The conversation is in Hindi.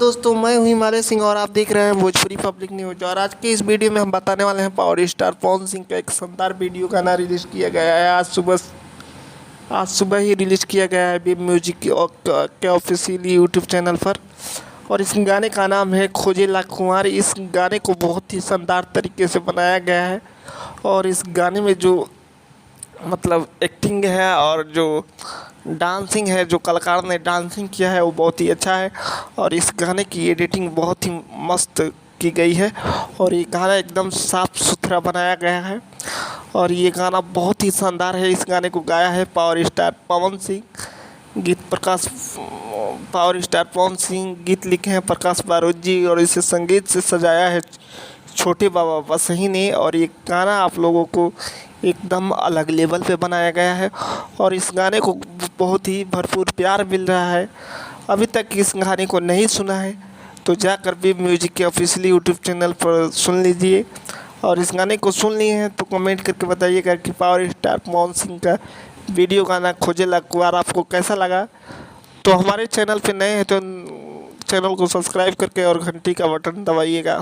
दोस्तों, मैं हूं हिमालय सिंह और आप देख रहे हैं भोजपुरी पब्लिक न्यूज। और आज के इस वीडियो में हम बताने वाले हैं पावर स्टार पवन सिंह का एक शानदार वीडियो गाना रिलीज किया गया है। आज सुबह ही रिलीज किया गया है वेब म्यूजिक के ऑफिशियल यूट्यूब चैनल पर। और इस गाने का नाम है खोजेला कुंवर। इस गाने को बहुत ही शानदार तरीके से बनाया गया है और इस गाने में जो एक्टिंग है और जो डांसिंग है, जो कलाकार ने डांसिंग किया है वो बहुत ही अच्छा है। और इस गाने की एडिटिंग बहुत ही मस्त की गई है और ये गाना एकदम साफ सुथरा बनाया गया है और ये गाना बहुत ही शानदार है। इस गाने को गाया है power star Pawan Singh, power star Pawan Singh, गीत लिखे हैं प्रकाश बारोद जी और इसे संगीत से सजाया है छोटे बाबा वसही ने। और ये गाना आप लोगों को एकदम अलग लेवल पे बनाया गया है और इस गाने को बहुत ही भरपूर प्यार मिल रहा है। अभी तक इस गाने को नहीं सुना है तो जाकर वेब म्यूजिक के ऑफिशियल यूट्यूब चैनल पर सुन लीजिए। और इस गाने को सुन लिए हैं तो कमेंट करके बताइएगा कि पावर स्टार पवन सिंह का वीडियो गाना खोजेला कुंवर आपको कैसा लगा। तो हमारे चैनल पे नए हैं तो चैनल को सब्सक्राइब करके और घंटी का बटन दबाइएगा।